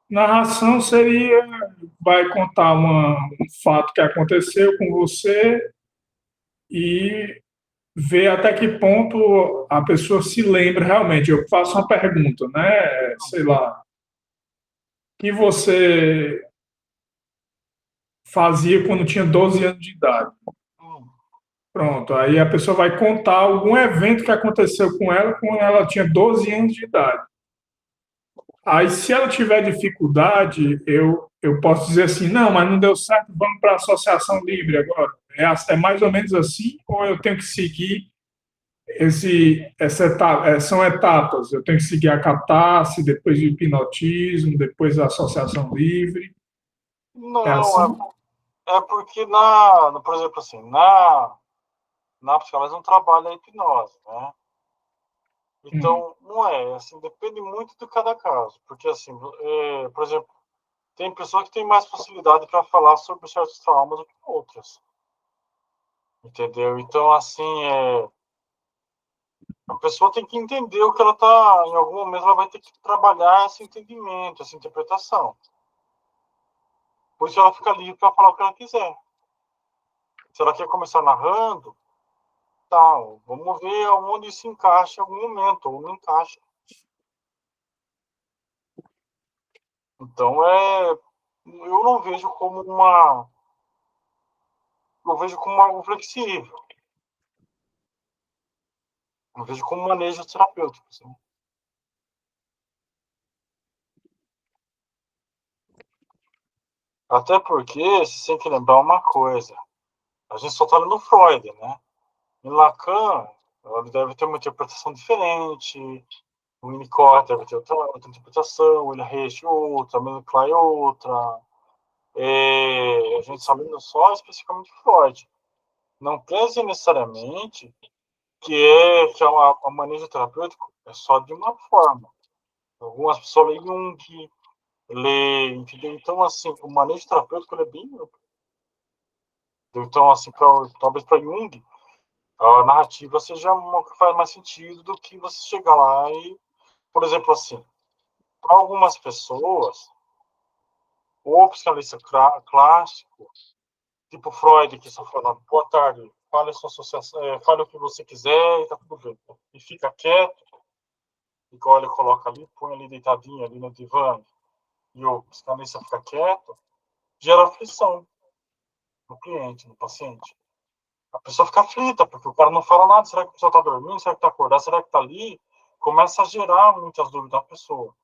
Narração seria, vai contar um fato que aconteceu com você e ver até que ponto a pessoa se lembra realmente. Eu faço uma pergunta, né? Sei lá, que você fazia quando tinha 12 anos de idade. Hum, Pronto, aí a pessoa vai contar algum evento que aconteceu com ela quando ela tinha 12 anos de idade. Aí, se ela tiver dificuldade, eu posso dizer assim: não, mas não deu certo, vamos para a associação livre agora. É mais ou menos assim, ou eu tenho que seguir essa etapa, são etapas. Eu tenho que seguir a catarse, depois o hipnotismo, depois a associação livre. É não, assim? é porque, por exemplo, assim, na psicanálise não trabalha a hipnose, né? Hum. Então, não é, assim, depende muito de cada caso. Porque, assim, por exemplo, tem pessoas que têm mais facilidade para falar sobre certos traumas do que outras. Entendeu? Então, assim, a pessoa tem que entender o que ela está. Em algum momento, ela vai ter que trabalhar esse entendimento, essa interpretação. Por isso, ela fica livre para falar o que ela quiser. Se ela quer começar narrando, tá, vamos ver aonde se encaixa em algum momento, ou não encaixa. Então, eu não vejo como uma. Eu vejo como algo flexível. Eu vejo como um manejo terapêutico. Assim. Até porque você tem que lembrar uma coisa. A gente só está lendo Freud, né? Em Lacan, ele deve ter uma interpretação diferente. O Winnicott deve ter outra interpretação. O Reich outra. O Klein outra. A gente está lendo só especificamente Freud. Não quer dizer necessariamente que a manejo terapêutico é só de uma forma. Algumas pessoas leem Jung, entendeu? Então, assim, o manejo terapêutico é bem amplo. Então, assim, talvez para Jung, a narrativa seja uma que faz mais sentido do que você chegar lá e, por exemplo, assim, para algumas pessoas, o psicanalista clássico, tipo Freud, que só fala, boa tarde, fale a sua associação, fale o que você quiser e tá tudo bem. E fica quieto, igual ele coloca ali, põe ali deitadinho ali no divã, e o psicanalista fica quieto, gera aflição no cliente, no paciente. A pessoa fica aflita, porque o cara não fala nada. Será que a pessoa está dormindo? Será que está acordada? Será que está ali? Começa a gerar muitas dúvidas da pessoa.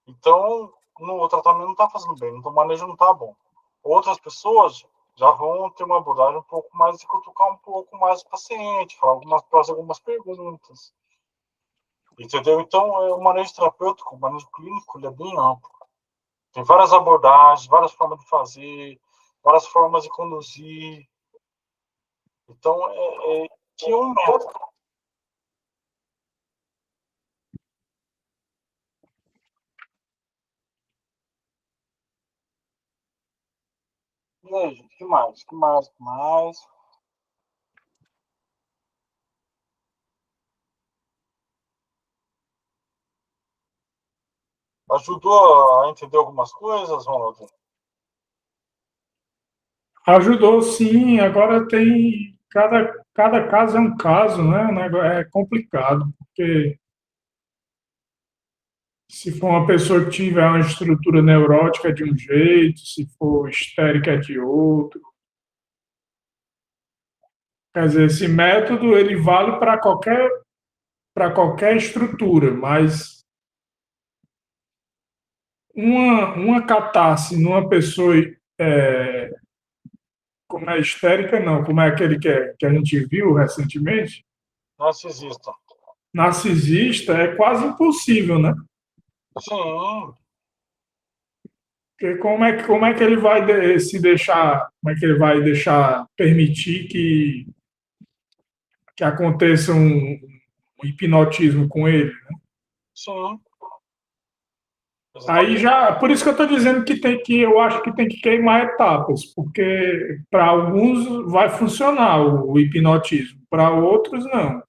Então, o tratamento não está fazendo bem, o manejo não está bom. Outras pessoas já vão ter uma abordagem um pouco mais de cutucar um pouco mais o paciente, fazer algumas perguntas. Entendeu? Então, o manejo terapêutico, o manejo clínico, ele é bem amplo. Tem várias abordagens, várias formas de fazer, várias formas de conduzir. Então, que é um método. E aí, gente, que mais? Que mais? Que mais? Ajudou a entender algumas coisas, Ronaldo? Ajudou sim, agora tem. Cada caso é um caso, né? É complicado, porque se for uma pessoa que tiver uma estrutura neurótica de um jeito, se for histérica de outro. Quer dizer, esse método ele vale para qualquer estrutura, mas uma catarse numa pessoa como é histérica, não, como é aquele que a gente viu recentemente, Narcisista. narcisista, é quase impossível, né? Sim, Porque como é que ele vai se deixar, como é que ele vai deixar, permitir que aconteça um hipnotismo com ele? sim, Aí exatamente. já, por isso que eu estou dizendo eu acho que tem que queimar etapas, porque para alguns vai funcionar o hipnotismo, para outros não.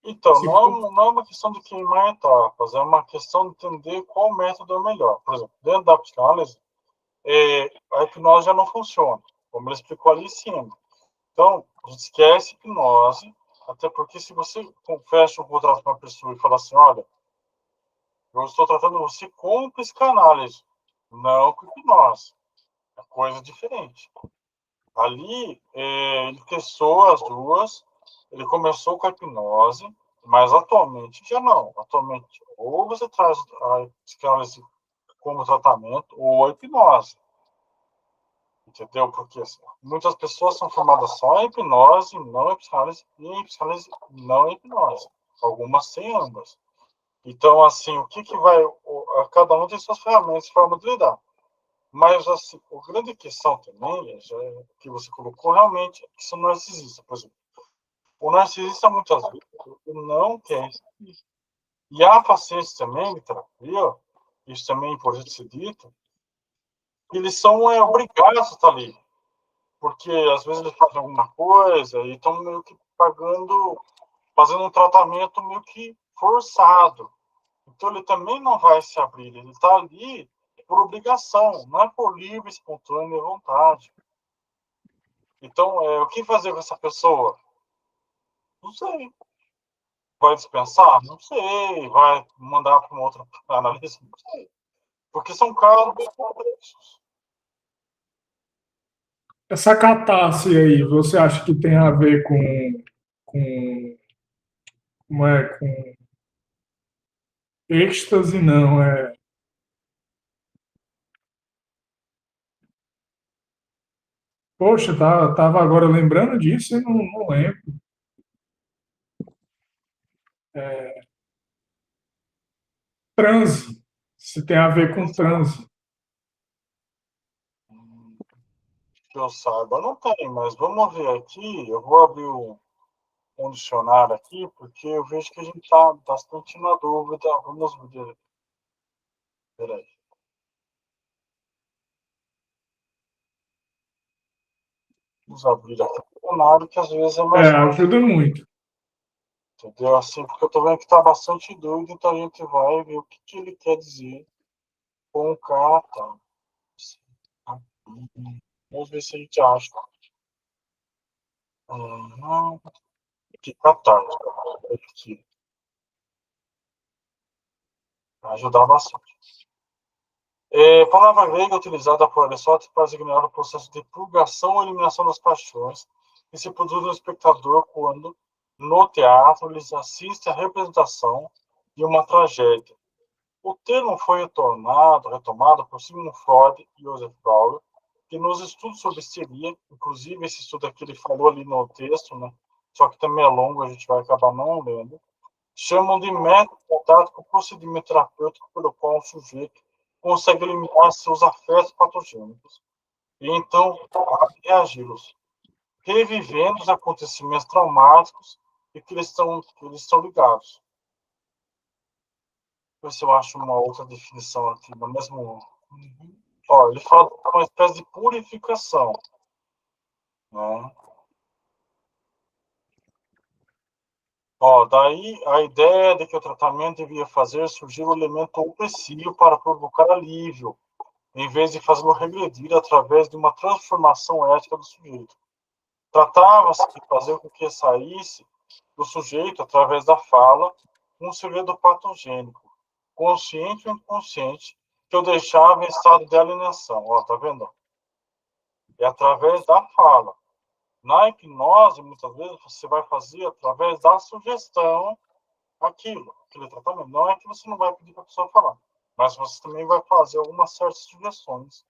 Então, Se for, não é uma questão de queimar etapas, é uma questão de entender qual método é o melhor. Por exemplo, dentro da psicanálise, a hipnose já não funciona, como ele explicou ali em cima. Então, a gente esquece a hipnose, até porque se você fecha um contrato com uma pessoa e fala assim, olha, eu estou tratando você com psicanálise, não com hipnose. É coisa diferente. Ali, ele testou as duas, ele começou com a hipnose, mas atualmente já não. Atualmente, ou você traz a psicanálise como tratamento, ou a hipnose. Entendeu? Porque assim, muitas pessoas são formadas só em hipnose, não em psicanálise, e em psicanálise não em hipnose. Algumas têm ambas. Então, assim, o que vai. Cada um tem suas ferramentas, forma de lidar. Mas, assim, a grande questão também, já que você colocou, realmente, é a questão narcisista. Por exemplo, o narcisista, muitas vezes, ele não quer. E há pacientes também de terapia, isso também é importante ser dito, que eles são obrigados a estar ali. Porque, às vezes, eles fazem alguma coisa e estão meio que fazendo um tratamento meio que forçado. Então, ele também não vai se abrir. Ele está ali por obrigação, não é por livre, espontânea vontade. Então, o que fazer com essa pessoa? Não sei. Vai dispensar? Não sei. Vai mandar para uma outra analista? Não sei. Porque são casos bem complexos. essa catarse aí, você acha que tem a ver com, como é, com êxtase, não, poxa, tava agora lembrando disso e não lembro. Transe, se tem a ver com transe. Que eu saiba, não tem, mas vamos ver aqui. Eu vou abrir um dicionário aqui, porque eu vejo que a gente está bastante na dúvida. Vamos ver. Peraí. Vamos abrir aqui o dicionário, que às vezes é É, mais fácil. ajuda muito. Entendeu? Assim, porque eu tô vendo que tá bastante dúvida, então a gente vai ver o que ele quer dizer com o tá? Vamos ver se a gente acha. Uhum. Que catarse. Aqui. Vai ajudar bastante. Palavra grega utilizada por Aristóteles para designar o processo de purgação ou eliminação das paixões que se produz no espectador quando, no teatro, eles assistem à representação de uma tragédia. O termo foi retomado por Sigmund Freud e Joseph Brauer, que nos estudos sobre histeria, inclusive esse estudo aqui ele falou ali no texto, né? Só que também é longo, a gente vai acabar não lendo, chamam de método contático procedimento terapêutico pelo qual um sujeito consegue eliminar seus afetos patogênicos e então reagi-los, revivendo os acontecimentos traumáticos e que eles estão ligados. Ver se eu acho uma outra definição aqui no mesmo. Ó, ele fala de uma espécie de purificação, né? Ó, daí a ideia de que o tratamento devia fazer surgir um elemento opressivo para provocar alívio, em vez de fazê-lo regredir através de uma transformação ética do sujeito. Tratava-se de fazer com que saísse do sujeito, através da fala, um segredo patogênico, consciente ou inconsciente, que o deixava em estado de alienação. Ó, tá vendo? É através da fala. Na hipnose, muitas vezes, você vai fazer através da sugestão aquele tratamento. Não é que você não vai pedir para a pessoa falar, mas você também vai fazer algumas certas sugestões,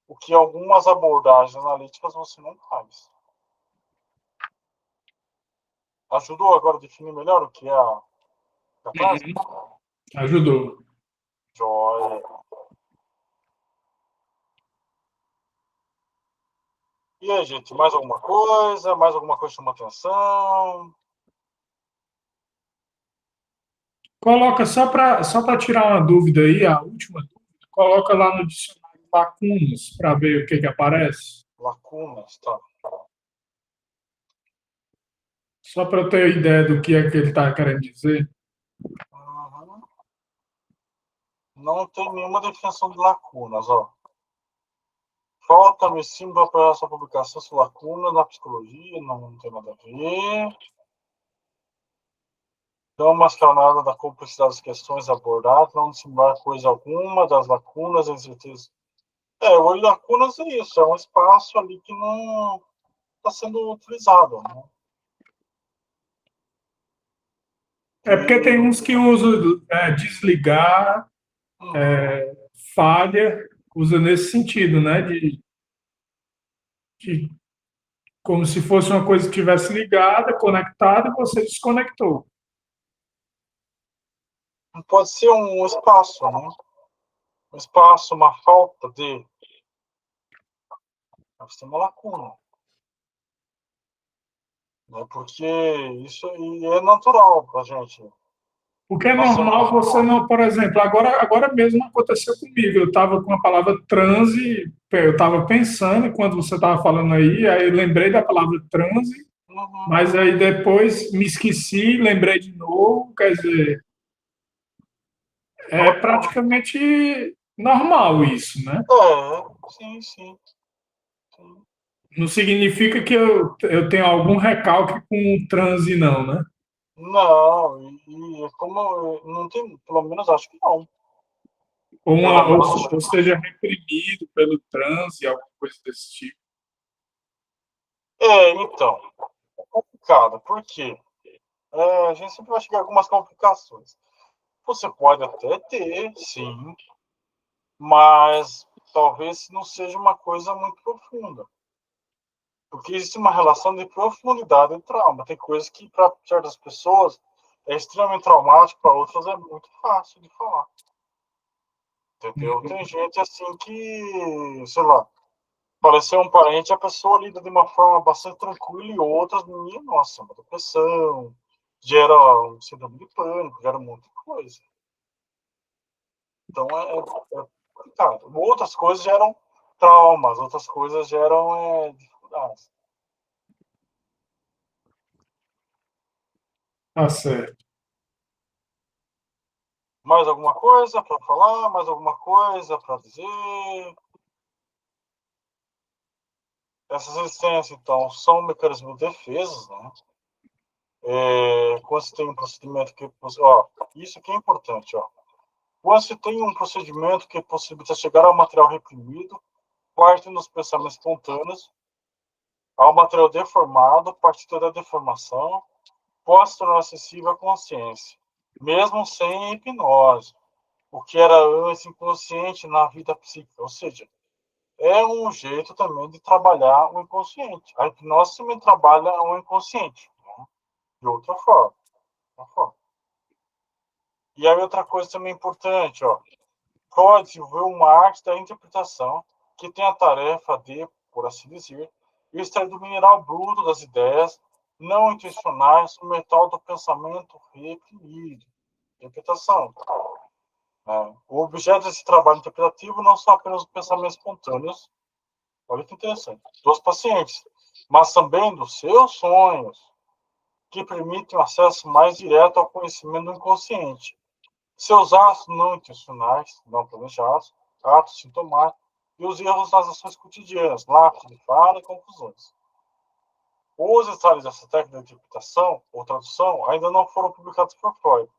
o que algumas abordagens analíticas você não faz. Ajudou agora a definir melhor o que é a catarse? Ajudou. Joia. E aí, gente, mais alguma coisa? Mais alguma coisa chama atenção? Coloca só para tirar uma dúvida aí, a última dúvida, coloca lá no dicionário lacunas para ver o que que aparece. Lacunas, tá? Só para eu ter ideia do que é que ele está querendo dizer. Uhum. Não tem nenhuma definição de lacunas, ó. Falta-me símbolo para essa publicação sobre lacuna na psicologia, não tem nada a ver. Não mascarada da complexidade das questões abordadas, não dissimular coisa alguma das lacunas, incertezas. O olho de lacunas é isso, é um espaço ali que não está sendo utilizado, né? É porque tem uns que usam desligar, Uhum. falha, usa nesse sentido, né? De como se fosse uma coisa que estivesse ligada, conectada, e você desconectou. Pode ser um espaço, né? Um espaço, uma falta de. Você tem uma lacuna. Né? Porque isso é natural para a gente. Porque é Nós normal somos. você não, por exemplo, agora mesmo aconteceu comigo. Eu estava com a palavra transe, eu estava pensando, e quando você estava falando aí eu lembrei da palavra transe, Uhum. mas aí depois me esqueci, lembrei de novo. Quer dizer, é praticamente normal isso, né? Sim, sim, sim. Não significa que eu tenho algum recalque com o transe, não, né? Não, e como não tem, pelo menos acho que não. Ou, Pelo uma, menos. ou seja reprimido pelo transe, alguma coisa desse tipo. Então, é complicado, porque a gente sempre vai chegar a algumas complicações. Você pode até ter, sim, mas talvez não seja uma coisa muito profunda. Porque existe uma relação de profundidade e trauma. Tem coisas que, para certas pessoas, é extremamente traumático, para outras é muito fácil de falar. Entendeu? Tem gente assim que, sei lá, faleceu um parente, a pessoa lida de uma forma bastante tranquila e outras, minha nossa, uma depressão, gera um síndrome de pânico, gera um monte de coisa. Então é complicado. Outras coisas geram traumas, outras coisas geram dificuldades. Tá certo. Mais alguma coisa para falar? Mais alguma coisa para dizer? Essas resistências, então, são mecanismos de defesa, né? Quando você tem um procedimento que... Ó, isso aqui é importante, ó. Quando você tem um procedimento que possibilita chegar ao material reprimido, parte dos pensamentos espontâneos, ao material deformado, partindo da deformação, pode se tornar acessível à consciência, mesmo sem hipnose, o que era antes inconsciente na vida psíquica. Ou seja, é um jeito também de trabalhar o inconsciente. A hipnose também trabalha o inconsciente, né? De outra forma. E aí outra coisa também importante, ó. Freud desenvolveu uma arte da interpretação que tem a tarefa de, por assim dizer, extrair do mineral bruto das ideias não intencionais o metal do pensamento reprimido. Interpretação. né? O objeto desse trabalho interpretativo não são apenas os pensamentos espontâneos, olha que interessante, dos pacientes, mas também dos seus sonhos, que permitem um acesso mais direto ao conhecimento do inconsciente. Seus atos não intencionais, não planejados, atos sintomáticos e os erros nas ações cotidianas, lapsos de fala e confusões. Os detalhes dessa técnica de interpretação ou tradução ainda não foram publicados por Freud.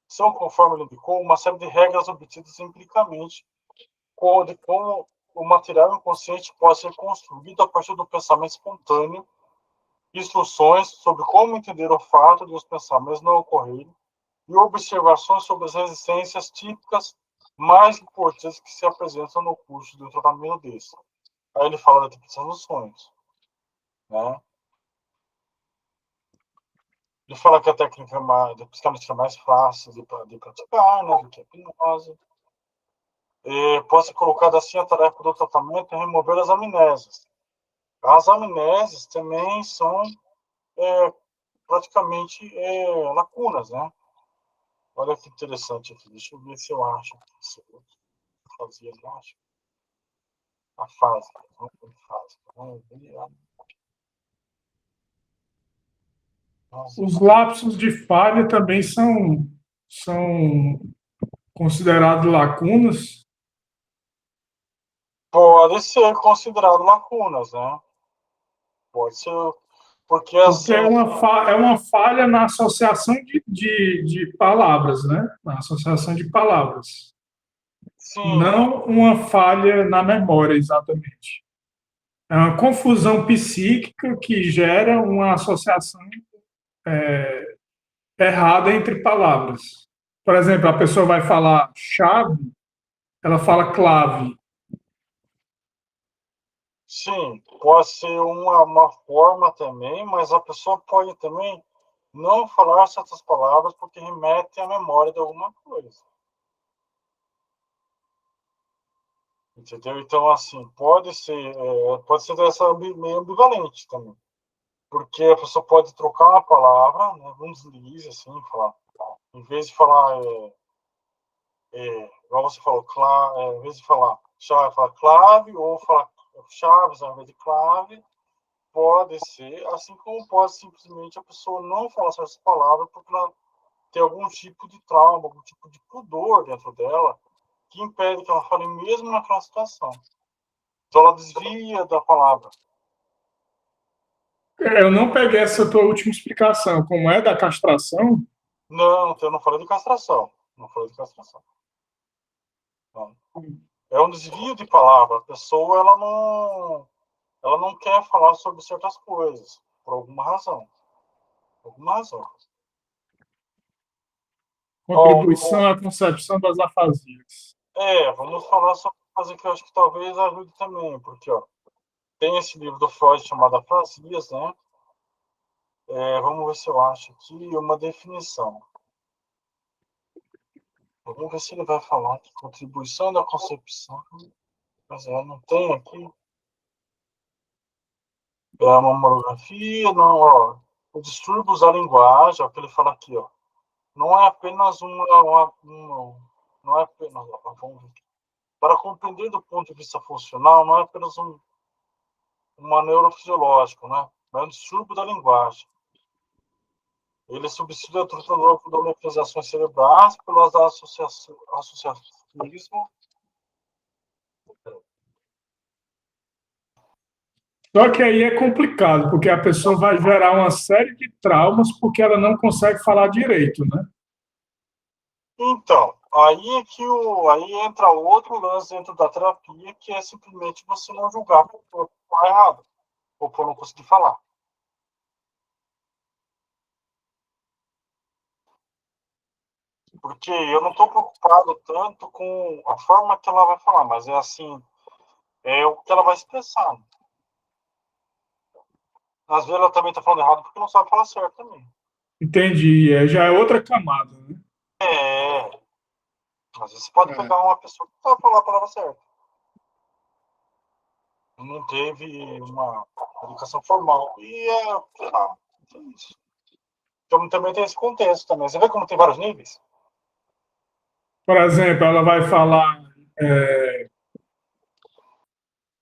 São, conforme ele indicou, uma série de regras obtidas empiricamente de como o material inconsciente pode ser construído a partir do pensamento espontâneo, instruções sobre como entender o fato de os pensamentos não ocorrerem e observações sobre as resistências típicas mais importantes que se apresentam no curso do tratamento desse. Aí ele fala da interpretação dos sonhos, né? Ele fala que a técnica de psicanalista é mais fácil de praticar, né, do que a hipnose. Pode ser colocada assim a tarefa do tratamento é remover as amnésias. As amnésias também são praticamente lacunas, né? Olha que interessante aqui. Deixa eu ver se eu acho. Se eu fazia, eu acho. A fase. Vamos ver. Os lapsos de falha também são considerados lacunas, Pode ser considerado lacunas, né? Pode ser. Porque porque assim. é uma falha na associação de palavras, né? Na associação de palavras. Sim, Não uma falha na memória, exatamente. É uma confusão psíquica que gera uma associação errada entre palavras. Por exemplo, a pessoa vai falar chave, ela fala clave. sim, pode ser uma forma também, mas a pessoa pode também não falar certas palavras porque remete à memória de alguma coisa. Entendeu? Então, assim, pode ser meio ambivalente também. Porque a pessoa pode trocar uma palavra, né, um deslize, assim, falar. Em vez de falar, igual você falou, em vez de falar chave, falar clave, ou falar chaves ao invés de clave, pode ser, assim como pode simplesmente a pessoa não falar essas palavras porque ela tem algum tipo de trauma, algum tipo de pudor dentro dela que impede que ela fale mesmo naquela situação. Então ela desvia da palavra. Eu não peguei essa tua última explicação, como é da castração. Não, eu não falei de castração. Não falei de castração. Não. É um desvio de palavra. A pessoa ela não quer falar sobre certas coisas, por alguma razão. Alguma razão. Contribuição à concepção das afasias. Vamos falar sobre uma coisa que eu acho que talvez ajude também, porque ó, tem esse livro do Freud chamado Afasias, né? Vamos ver se eu acho aqui uma definição. Vamos ver se ele vai falar que contribuição da concepção. Mas não tem aqui. É uma monografia, não, ó. O distúrbios da linguagem, é o que ele fala aqui, ó. Não é apenas não é apenas, ó, vamos ver. Para compreender do ponto de vista funcional, não é apenas uma neurofisiológico, né? É um distúrbio da linguagem. Ele substitui a tratamento da localizações cerebrais pelas associacionismo. Só que aí é complicado, porque a pessoa vai gerar uma série de traumas porque ela não consegue falar direito, né? Então, aí entra outro lance dentro da terapia, que é simplesmente você não julgar por falar errado, ou por não conseguir falar. Porque eu não estou preocupado tanto com a forma que ela vai falar, mas é assim, é o que ela vai expressar. Às vezes ela também está falando errado porque não sabe falar certo também. Entendi. Já é outra camada, né? É, às vezes você pode É. pegar uma pessoa que sabe falar a palavra certa. Não teve uma educação formal. E sei lá, é isso. Então também tem esse contexto também. Você vê como tem vários níveis? Por exemplo, ela vai falar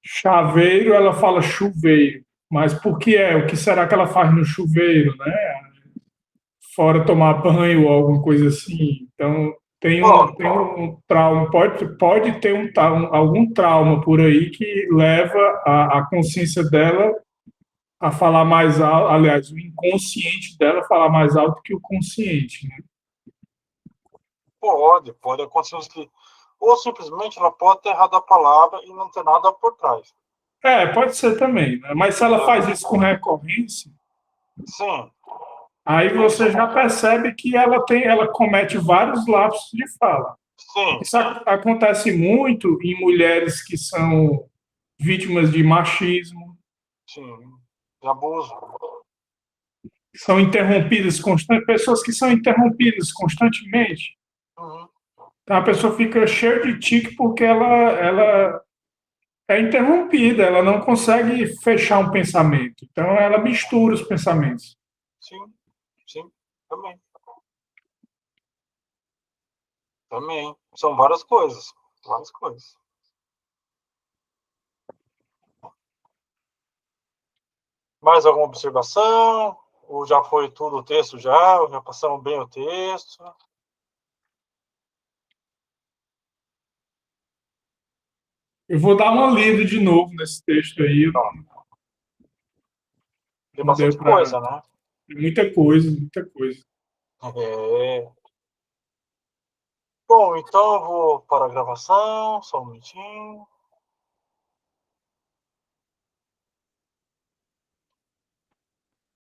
chaveiro, ela fala chuveiro. Mas por que é? O que será que ela faz no chuveiro, né? Fora tomar banho ou alguma coisa assim. Então, Ó, tem um trauma, pode ter algum trauma por aí que leva a consciência dela a falar mais alto, aliás, o inconsciente dela a falar mais alto que o consciente, né? pode acontecer isso que. Ou simplesmente ela pode ter errado a palavra e não ter nada por trás. Pode ser também, né? Mas se ela faz É, isso com recorrência, sim, aí você já percebe que ela comete vários lapsos de fala. sim, Isso acontece muito em mulheres que são vítimas de machismo, sim. De abuso. são interrompidas constantemente, pessoas que são interrompidas constantemente. Uhum. Então a pessoa fica cheia de tique porque ela é interrompida, ela não consegue fechar um pensamento. Então ela mistura os pensamentos. Sim, sim, também. Também. São várias coisas. Várias coisas. Mais alguma observação? Ou já foi tudo o texto já? Ou já passamos bem o texto? Eu vou dar uma lida de novo nesse texto aí, Não, tem não deu bastante para. coisa, né? Muita coisa, muita coisa. É. Bom, então eu vou para a gravação, só um minutinho.